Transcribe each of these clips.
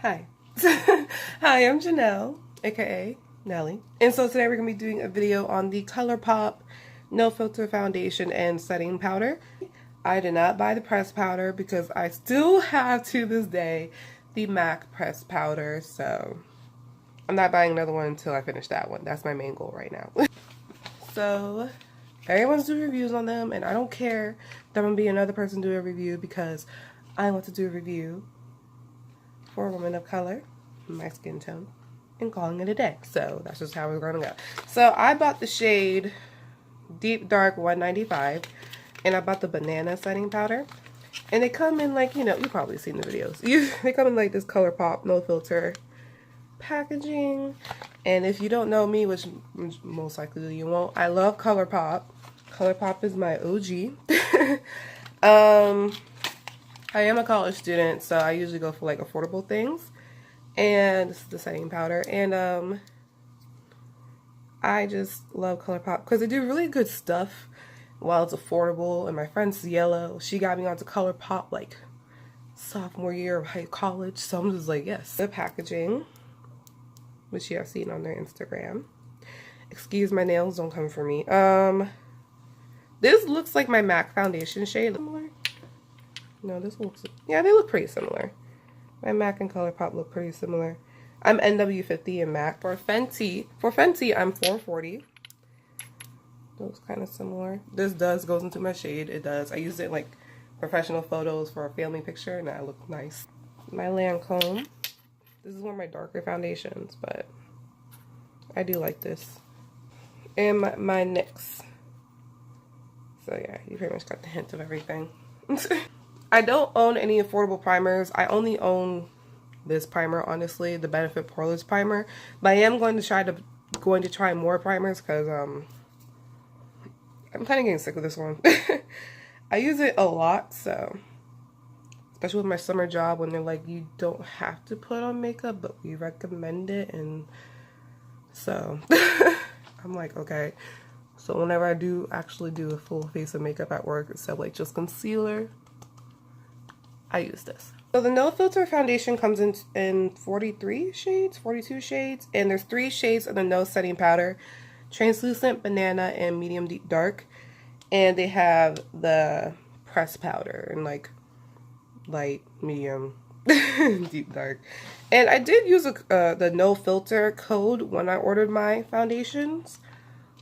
Hi. Hi, I'm Janelle, aka Nelly. And so today we're going to be doing a video on the Colourpop No Filter Foundation and Setting Powder. I did not buy the pressed powder because I still have to this day the MAC pressed powder, so I'm not buying another one until I finish that one. That's my main goal right now. So everyone's doing reviews on them, and I don't care that I'm going to be another person doing a review because I want to do a review for a woman of color, my skin tone, and calling it a day. So that's just how we're gonna go. So I bought the shade Deep Dark 195, and I bought the banana setting powder. And they come in like, you know, you've probably seen the videos. They come in like this Colourpop no filter packaging. And if you don't know me, which most likely you won't, I love Colourpop. Colourpop is my OG. I am a college student, so I usually go for like affordable things. And this is the setting powder. And I just love Colourpop because they do really good stuff while it's affordable. And my friend's yellow. She got me onto Colourpop like sophomore year of high college. So I'm just like, yes. The packaging, which you have seen on their Instagram. Excuse my nails, don't come for me. This looks like my MAC foundation shade. Similar? No, this looks, yeah, they look pretty similar. My MAC and Colourpop look pretty similar. I'm NW50 in MAC. For Fenty, I'm 440. Looks kind of similar. This goes into my shade. It does. I use it in like professional photos for a family picture, and I look nice. My Lancome. This is one of my darker foundations, but I do like this. And my NYX. So yeah, you pretty much got the hint of everything. I don't own any affordable primers. I only own this primer, honestly, the Benefit Poreless primer. But I am going to try more primers because I'm kind of getting sick of this one. I use it a lot, so especially with my summer job when they're like, you don't have to put on makeup, but we recommend it, and so I'm like, okay. So whenever I do actually do a full face of makeup at work instead of like just concealer, I use this. So the No Filter foundation comes in 43 shades, 42 shades, and there's 3 shades of the No Setting Powder: Translucent, Banana, and Medium Deep Dark. And they have the pressed powder in like light, medium, deep dark. And I did use the No Filter code when I ordered my foundations,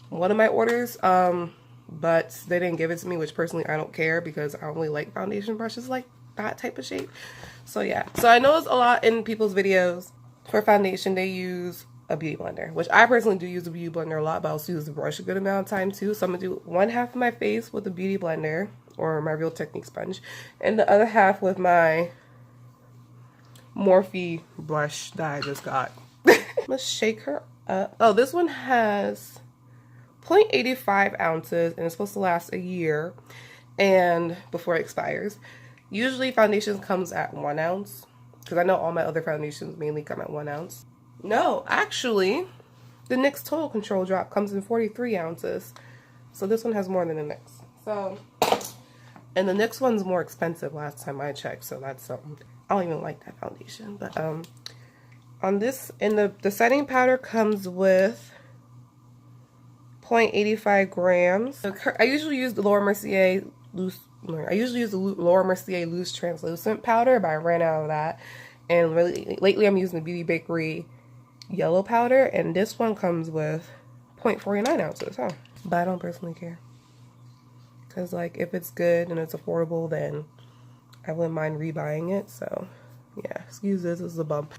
one of my orders, but they didn't give it to me, which personally I don't care because I only like foundation brushes like that type of shape. So yeah, so I know it's a lot in people's videos for foundation they use a beauty blender, which I personally do use a beauty blender a lot, but I also use the brush a good amount of time too. So I'm gonna do one half of my face with a beauty blender or my Real Technique sponge, and the other half with my Morphe brush that I just got. Let's shake her up. Oh, this one has 0.85 ounces and it's supposed to last a year and before it expires. Usually foundations comes at 1 ounce because I know all my other foundations mainly come at 1 ounce. No, actually, the NYX Total Control Drop comes in 43 ounces. So this one has more than the NYX. So, and the NYX one's more expensive last time I checked, so that's something. I don't even like that foundation. But on this, and the setting powder comes with 0.85 grams. I usually use the Laura Mercier loose. I usually use the Laura Mercier loose translucent powder, but I ran out of that. And really, lately I'm using the Beauty Bakery yellow powder, and this one comes with 0.49 ounces, huh? But I don't personally care. Because, like, if it's good and it's affordable, then I wouldn't mind rebuying it. So, yeah, excuse this is a bump.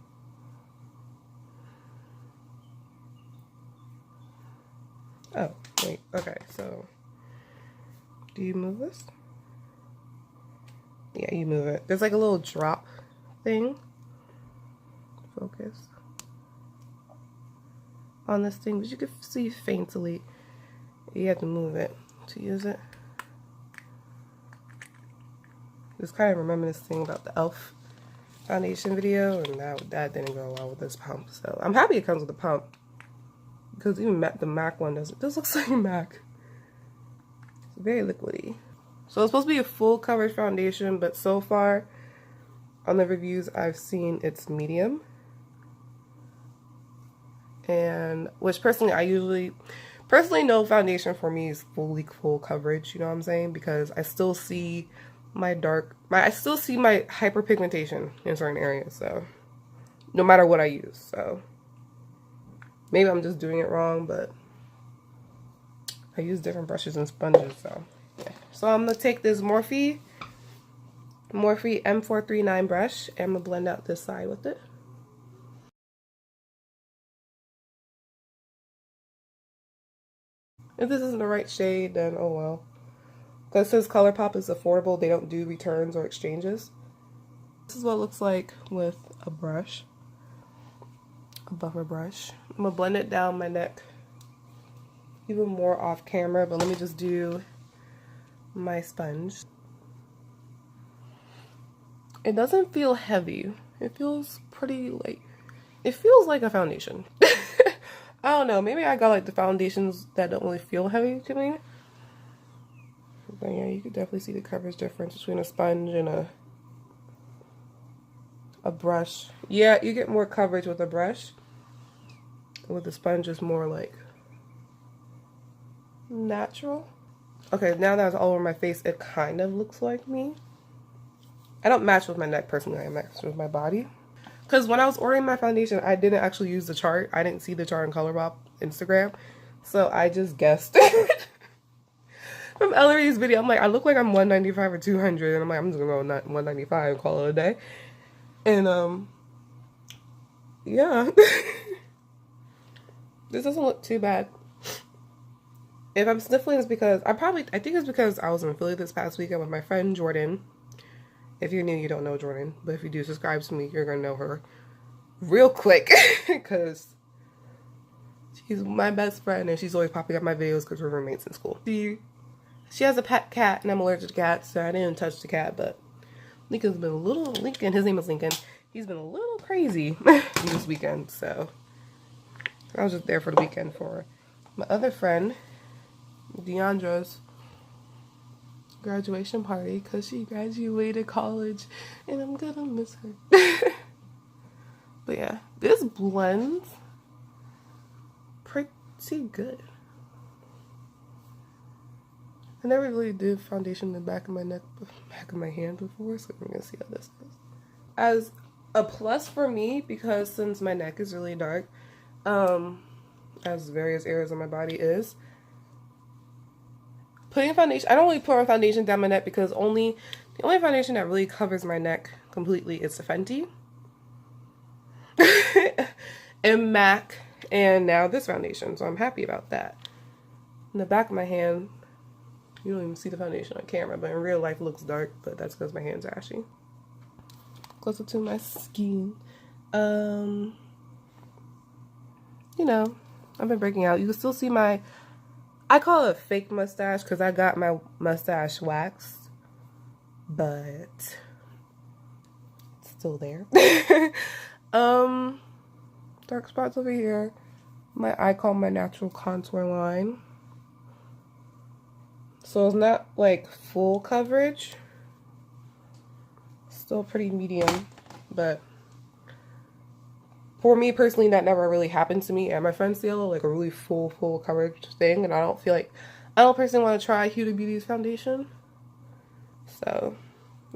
Oh, wait, okay, so do you move this? Yeah, you move it. There's like a little drop thing. Focus on this thing, but you can see faintly. You have to move it to use it. Just kind of remember this thing about the e.l.f. foundation video, and that didn't go well with this pump. So I'm happy it comes with a pump because even the MAC one doesn't. This looks like MAC. It's very liquidy. So it's supposed to be a full coverage foundation, but so far On the reviews I've seen, it's medium. And which personally no foundation for me is full coverage, you know what I'm saying? Because I still see my hyperpigmentation in certain areas, so no matter what I use. So maybe I'm just doing it wrong, but I use different brushes and sponges, so yeah. So I'm gonna take this Morphe M439 brush and I'm gonna blend out this side with it. If this isn't the right shade, then oh well. Because since Colourpop is affordable, they don't do returns or exchanges. This is what it looks like with a brush, a buffer brush. I'm gonna blend it down my neck even more off camera, but let me just do my sponge. It doesn't feel heavy. It feels pretty like, it feels like a foundation. I don't know, maybe I got like the foundations that don't really feel heavy to me. But yeah, you can definitely see the coverage difference between a sponge and a brush. Yeah, you get more coverage with a brush. With the sponge, it's more like natural. Okay, now that it's all over my face, it kind of looks like me. I don't match with my neck personally, I match with my body. Because when I was ordering my foundation, I didn't actually use the chart. I didn't see the chart on Colourpop Instagram. So I just guessed. From Ellery's video, I'm like, I look like I'm 195 or 200. And I'm like, I'm just going to go 195 and call it a day. And, yeah. This doesn't look too bad. If I'm sniffling, it's because I think it's because I was in Philly this past weekend with my friend Jordan. If you're new, you don't know Jordan, but if you do subscribe to me, you're gonna know her real quick because she's my best friend and she's always popping up my videos because we're roommates in school. She has a pet cat and I'm allergic to cats, so I didn't touch the cat, but Lincoln, his name is Lincoln, he's been a little crazy this weekend, so I was just there for the weekend for my other friend, Deandra's graduation party because she graduated college and I'm gonna miss her. But yeah, this blends pretty good. I never really did foundation in the back of my neck, back of my hand before, so we're gonna see how this goes. As a plus for me, because since my neck is really dark, as various areas of my body is, putting foundation, I don't really put on foundation down my neck because the only foundation that really covers my neck completely is the Fenty and MAC, and now this foundation, so I'm happy about that. In the back of my hand, you don't even see the foundation on camera, but in real life it looks dark, but that's because my hands are ashy. Closer to my skin. You know, I've been breaking out. You can still see my, I call it a fake mustache because I got my mustache waxed, but it's still there. Dark spots over here. I call my natural contour line. So it's not like full coverage. Still pretty medium, but for me personally, that never really happened to me and my friend Cielo, like a really full coverage thing, and I don't personally want to try Huda Beauty's foundation. So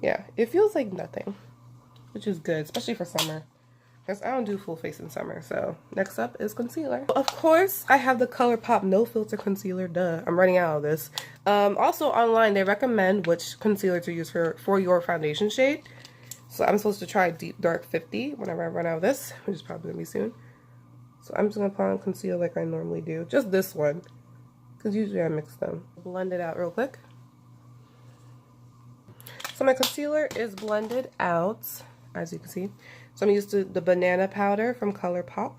yeah, it feels like nothing, which is good, especially for summer, because I don't do full face in summer. So next up is concealer. Of course, I have the Colourpop No Filter Concealer. Duh, I'm running out of this. Also online, they recommend which concealer to use for your foundation shade. So I'm supposed to try Deep Dark 50 whenever I run out of this, which is probably gonna be soon. So I'm just gonna put on concealer like I normally do. Just this one, because usually I mix them. Blend it out real quick. So my concealer is blended out, as you can see. So I'm using the banana powder from Colourpop.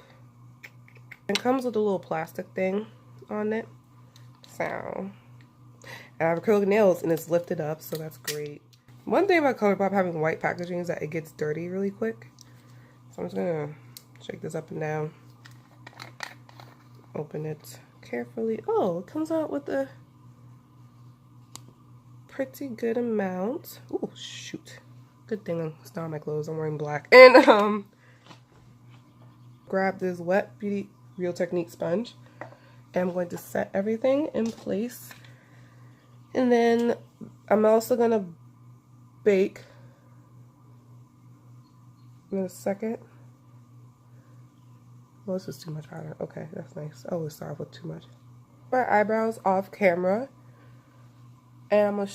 It comes with a little plastic thing on it. So, and I have acrylic nails and it's lifted up, so that's great. One thing about Colourpop having white packaging is that it gets dirty really quick. So I'm just gonna shake this up and down. Open it carefully. Oh, it comes out with a pretty good amount. Oh, shoot. Good thing it's not on my clothes. I'm wearing black. And grab this Wet Beauty Real Technique sponge. And I'm going to set everything in place. And then I'm also going to bake in a second. Well, this is too much powder. Okay, that's nice. I always start with too much. My eyebrows off camera. And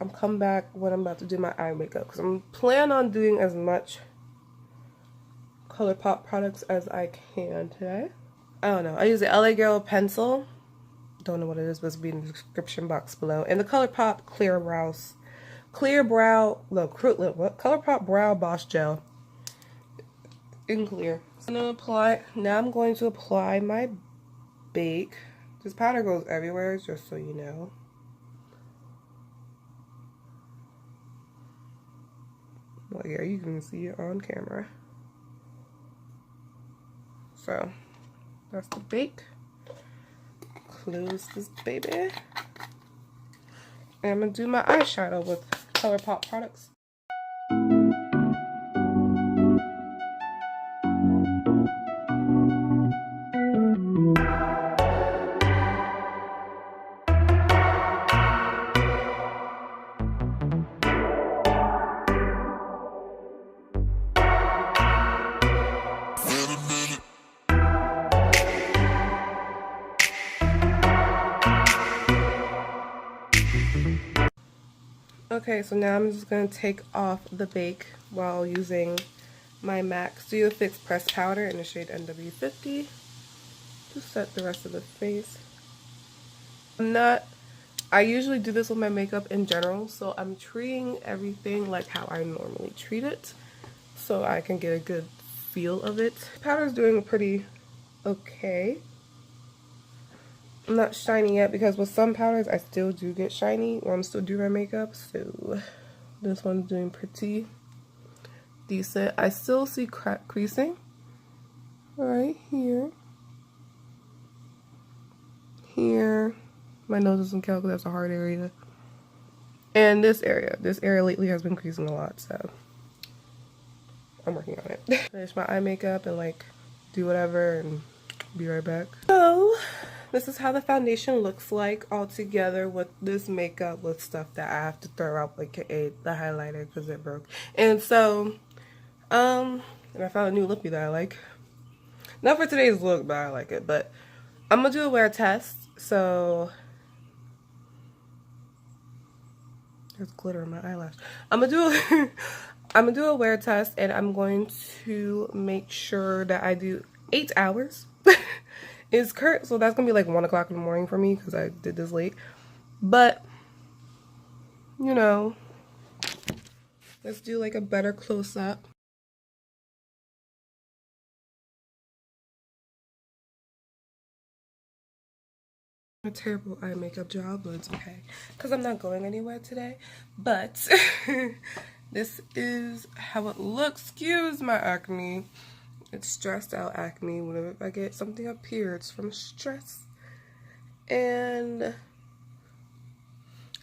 I'm coming back when I'm about to do my eye makeup. Because I'm planning on doing as much Colourpop products as I can today. I don't know. I use the LA Girl pencil. Don't know what it is, but it's be in the description box below. And the Colourpop Colourpop Brow Boss Gel in clear. So now I'm going to apply my bake. This powder goes everywhere, just so you know. Well, yeah, you can see it on camera. So that's the bake. Close this baby. And I'm gonna do my eyeshadow with Colourpop products. Okay, so now I'm just going to take off the bake while using my MAC Studio Fix Pressed Powder in the shade NW50 to set the rest of the face. I usually do this with my makeup in general, so I'm treating everything like how I normally treat it so I can get a good feel of it. Powder's doing pretty okay. I'm not shiny yet because with some powders I still do get shiny when I'm still doing my makeup, so this one's doing pretty decent. I still see crack creasing right here. Here. My nose doesn't count because that's a hard area. And this area lately has been creasing a lot, so I'm working on it. Finish my eye makeup and like do whatever and be right back. So this is how the foundation looks like all together with this makeup with stuff that I have to throw out, like the highlighter because it broke. And so, and I found a new lippy that I like. Not for today's look, but I like it. But I'm gonna do a wear test. So there's glitter in my eyelash. I'm gonna do a wear test, and I'm going to make sure that I do 8 hours. Is current, so that's gonna be like 1 o'clock in the morning for me because I did this late. But you know, let's do like a better close-up. A terrible eye makeup job, but it's okay because I'm not going anywhere today. But this is how it looks. Excuse my acne. It's stressed out acne. Whenever I get something up here, it's from stress. And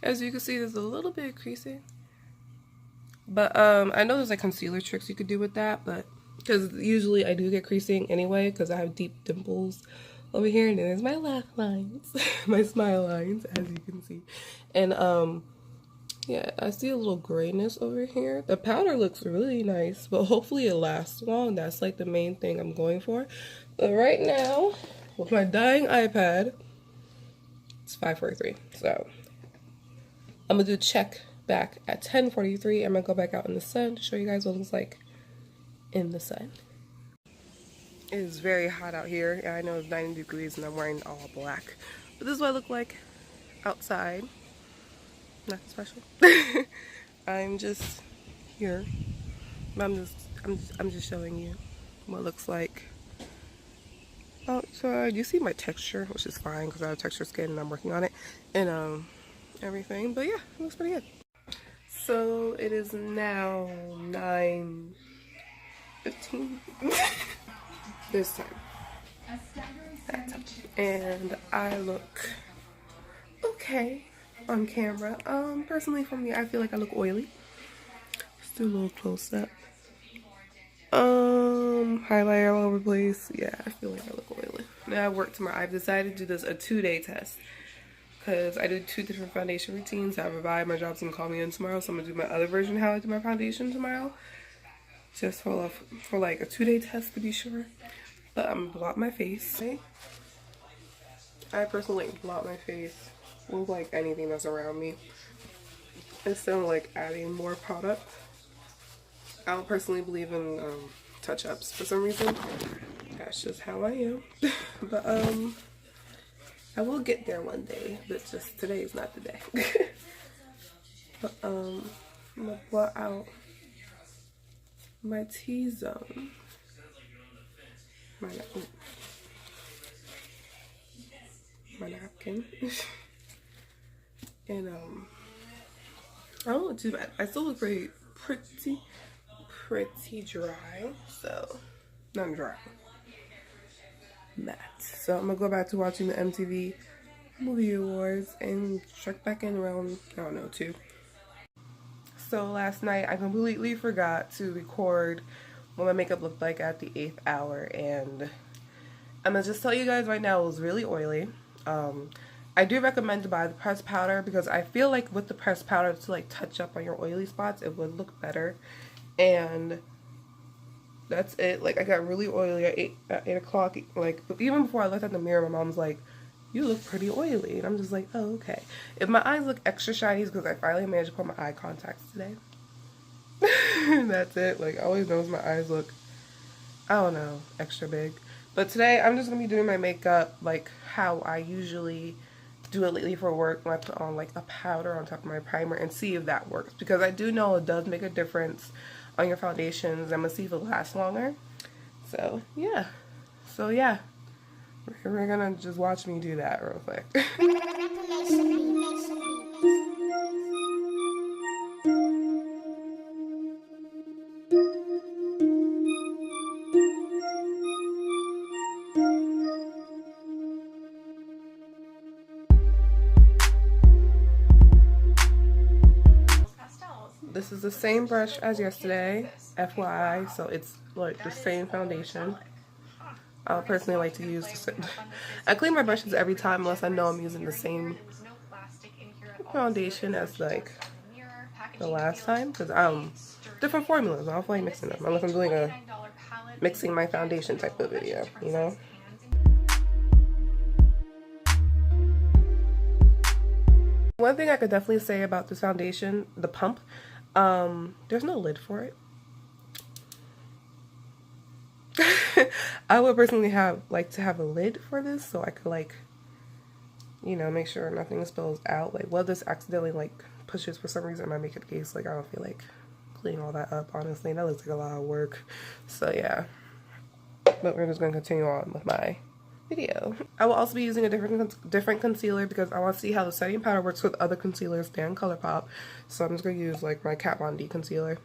as you can see, there's a little bit of creasing. But I know there's like concealer tricks you could do with that, but because usually I do get creasing anyway because I have deep dimples over here, and then there's my laugh lines, my smile lines, as you can see. And yeah, I see a little grayness over here. The powder looks really nice, but hopefully it lasts long. That's like the main thing I'm going for. But right now, with my dying iPad, it's 5:43. So I'm gonna do a check back at 10:43. I'm gonna go back out in the sun to show you guys what it looks like in the sun. It is very hot out here. Yeah, I know it's 90 degrees and I'm wearing all black. But this is what I look like outside. Nothing special. I'm just here. I'm just showing you what it looks like outside. You see my texture, which is fine because I have texture skin and I'm working on it and everything. But yeah, it looks pretty good. So it is now 9:15. This time. That time. And I look okay on camera. Personally for me, I feel like I look oily. do a little close up. Highlighter all over the place. Yeah, I feel like I look oily. Now I work tomorrow. I've decided to do this a 2-day test because I do 2 different foundation routines. I have a vibe. My job's gonna call me in tomorrow, so I'm gonna do my other version of how I do my foundation tomorrow, just for like a 2-day test to be sure. But I'm gonna blot my face. Okay? I personally like blot my face with like anything that's around me instead of like adding more product. I don't personally believe in touch-ups for some reason. That's just how I am. But I will get there one day, but just today is not the day. But I'm gonna blot out my T-zone. My napkin. And I don't look too bad. I still look pretty dry, so not dry, matte. So I'm gonna go back to watching the MTV Movie Awards and check back in around, I don't know, 2. So last night I completely forgot to record what my makeup looked like at the 8th hour, and I'm gonna just tell you guys right now it was really oily. I do recommend to buy the pressed powder because I feel like with the pressed powder to like touch up on your oily spots, it would look better. And that's it. Like, I got really oily at 8 o'clock. Like, even before I looked at the mirror, my mom's like, you look pretty oily. And I'm just like, oh, okay. If my eyes look extra shiny, it's because I finally managed to put my eye contacts today. That's it. Like, I always notice my eyes look, I don't know, extra big. But today, I'm just going to be doing my makeup like how I usually do it lately for work, when I put on like a powder on top of my primer and see if that works. Because I do know it does make a difference on your foundations. I'm going to see if it lasts longer. So, yeah. We're going to just watch me do that real quick. This is the same brush as yesterday, FYI, so it's like the same foundation. I personally like to use I clean my brushes every time unless I know I'm using the same foundation as like the last time, because different formulas. I don't feel like mixing them unless I'm doing a mixing my foundation type of video, you know? One thing I could definitely say about this foundation, the pump, there's no lid for it. I would personally like to have a lid for this so I could, like, you know, make sure nothing spills out. Like, what if this accidentally like pushes for some reason in my makeup case? Like, I don't feel like cleaning all that up, honestly. That looks like a lot of work. So yeah, but we're just gonna continue on with my video. I will also be using a different concealer because I want to see how the setting powder works with other concealers than Colourpop. So I'm just going to use like my Kat Von D concealer.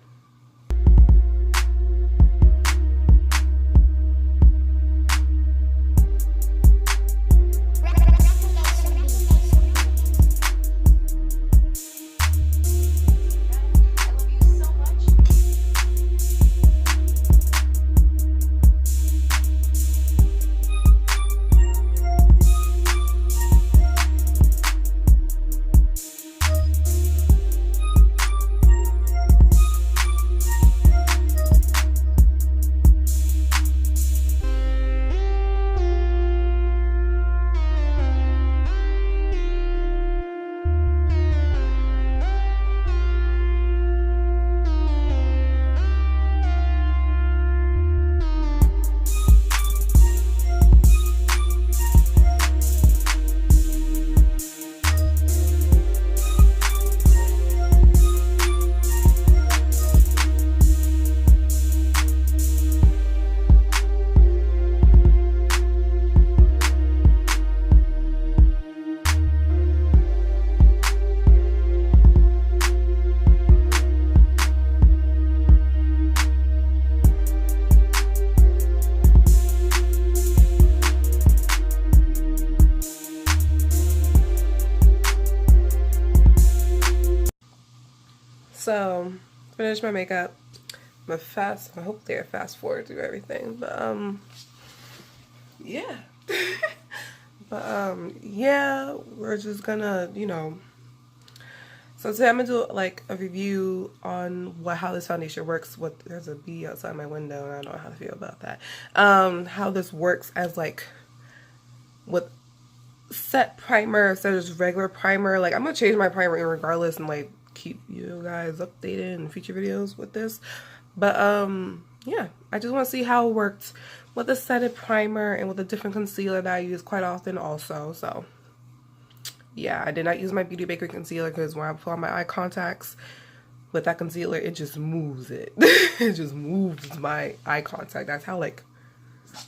So Finished my makeup. I hope they're fast forward through everything, but yeah. But yeah, we're just gonna, you know, so today I'm gonna do like a review on how this foundation works. There's a bee outside my window and I don't know how to feel about that. How this works as like with set primer instead of just regular primer. Like I'm gonna change my primer regardless and like keep you guys updated in future videos with this. But yeah, I just want to see how it worked with the setted primer and with a different concealer that I use quite often also. So yeah, I did not use my Beauty Bakery concealer because when I put on my eye contacts with that concealer, it just moves it. It just moves my eye contact. That's how like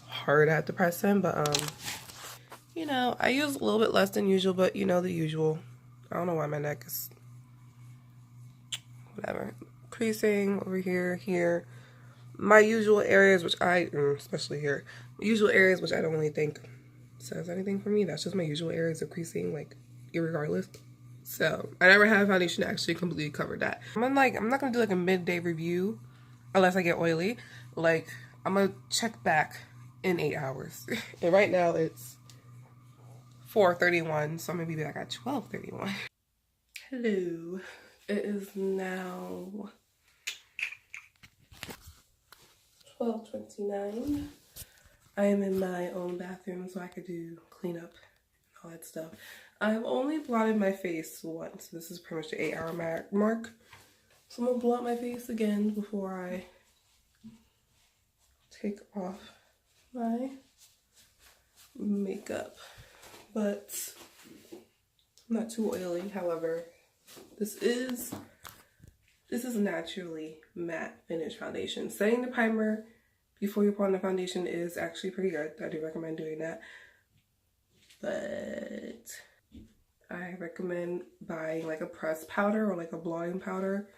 hard I have to press in. But you know, I use a little bit less than usual, but you know the usual. I don't know why my neck is whatever. Creasing over here, here. My usual areas, which especially here, usual areas which I don't really think says anything for me. That's just my usual areas of creasing, like irregardless. So I never had a foundation that actually completely covered that. I'm not gonna do like a midday review unless I get oily. Like I'm gonna check back in 8 hours. And right now it's 4:31, so I'm gonna be back at 12:31. Hello. It is now 12:29. I am in my own bathroom so I could do cleanup and all that stuff. I've only blotted my face once. This is pretty much the 8-hour mark. So I'm gonna blot my face again before I take off my makeup. But I'm not too oily, however. This is naturally matte finish foundation. Setting the primer before you put on the foundation is actually pretty good. I do recommend doing that. But I recommend buying like a pressed powder or like a blotting powder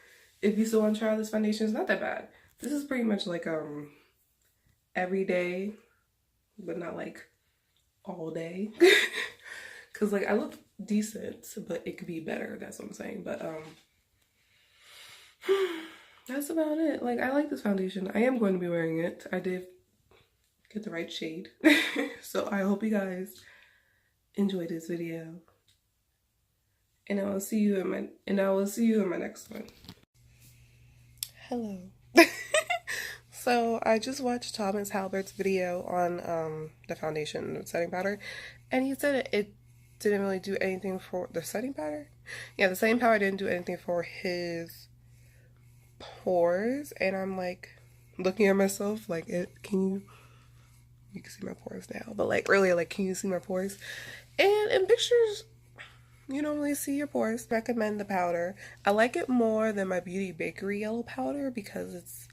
if you still want to try out this foundation. It's not that bad. This is pretty much like everyday, but not like all day. Cause like I look decent, but it could be better. That's what I'm saying. But that's about it. Like I like this foundation. I am going to be wearing it. I did get the right shade. So I hope you guys enjoyed this video. And I will see you in my next one. Hello. So I just watched Thomas Halbert's video on the foundation setting powder, and he said it didn't really do anything for the setting powder. Yeah, the setting powder didn't do anything for his pores, and I'm like looking at myself like, you can see my pores now, but like earlier, like, can you see my pores? And in pictures you don't really see your pores. Recommend the powder. I like it more than my Beauty Bakery yellow powder because it's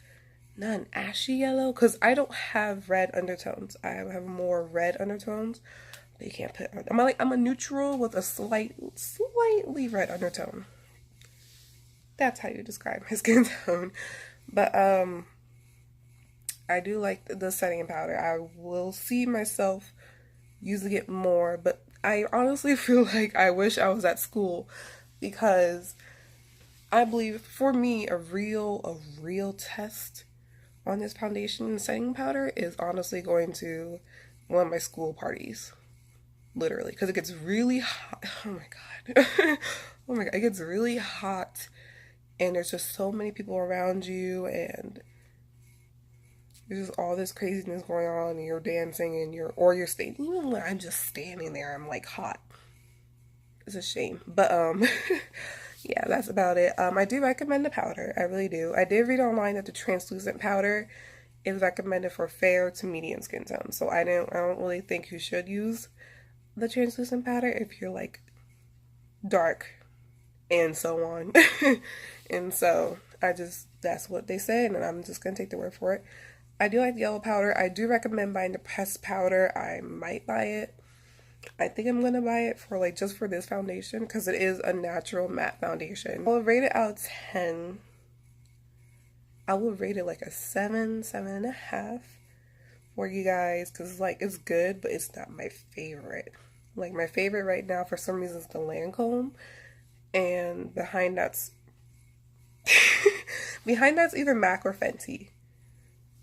not an ashy yellow, because I don't have red undertones. I have more red undertones, but you can't put, I'm a neutral with a slightly red undertone. That's how you describe my skin tone. But I do like the setting powder. I will see myself using it more, but I honestly feel like I wish I was at school, because I believe for me a real test on this foundation and setting powder is honestly going to one of my school parties. Literally, because it gets really hot. Oh my god. Oh my god, it gets really hot and there's just so many people around you and there's just all this craziness going on and you're dancing and you're staying. Even when I'm just standing there, I'm like hot. It's a shame. But yeah, that's about it. I do recommend the powder. I really do. I did read online that the translucent powder is recommended for fair to medium skin tone. So I don't really think you should use the translucent powder if you're like dark and so on. And so that's what they said, and I'm just gonna take the word for it. I do like the yellow powder. I do recommend buying the pressed powder. I might buy it. I think I'm gonna buy it for like just for this foundation because it is a natural matte foundation. I'll rate it out of 10. I will rate it like a 7.5 for you guys, because like it's good, but it's not my favorite. Like my favorite right now for some reason is the Lancome, and behind that's Behind that's either MAC or Fenty.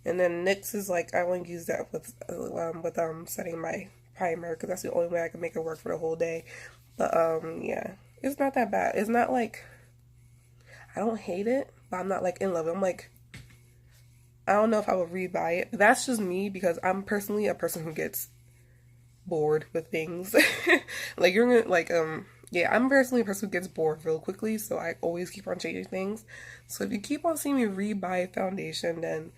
And then NYX is like, I only use that with setting my primer because that's the only way I can make it work for the whole day. But yeah, it's not that bad. It's not like, I don't hate it, but I'm not like in love. I'm like, I don't know if I would rebuy it. That's just me because I'm personally a person who gets bored with things. Like you're gonna like yeah, I'm personally a person who gets bored real quickly, so I always keep on changing things. So if you keep on seeing me rebuy a foundation, then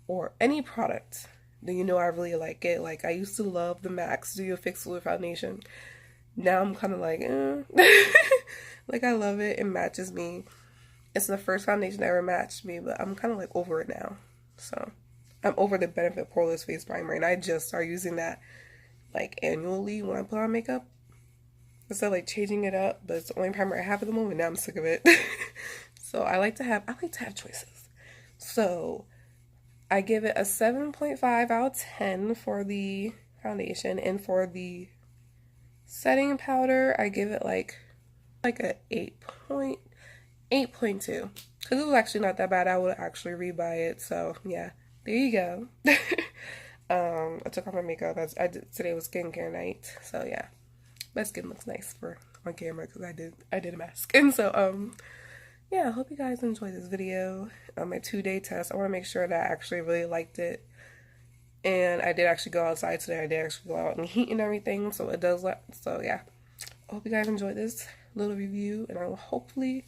or any product, then you know I really like it. Like I used to love the MAC Studio Fix Fluid Foundation. Now I'm kind of like, like I love it. It matches me. It's the first foundation that ever matched me, but I'm kind of like over it now. So I'm over the Benefit Poreless Face Primer, and I just start using that like annually when I put on makeup. Instead of like changing it up, but it's the only primer I have at the moment. Now I'm sick of it. So I like to have choices. So I give it a 7.5 out of 10 for the foundation, and for the setting powder, I give it like a 8.2 because it was actually not that bad. I would actually rebuy it. So yeah, there you go. I took off my makeup. Today was skincare night. So yeah. My skin looks nice for on camera because I did a mask. And so yeah, I hope you guys enjoyed this video. My 2-day test. I want to make sure that I actually really liked it. And I did actually go outside today. I did actually go out in the heat and everything. So it does so yeah. I hope you guys enjoyed this little review, and I will hopefully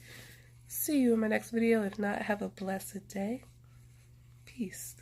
see you in my next video. If not, have a blessed day. Peace.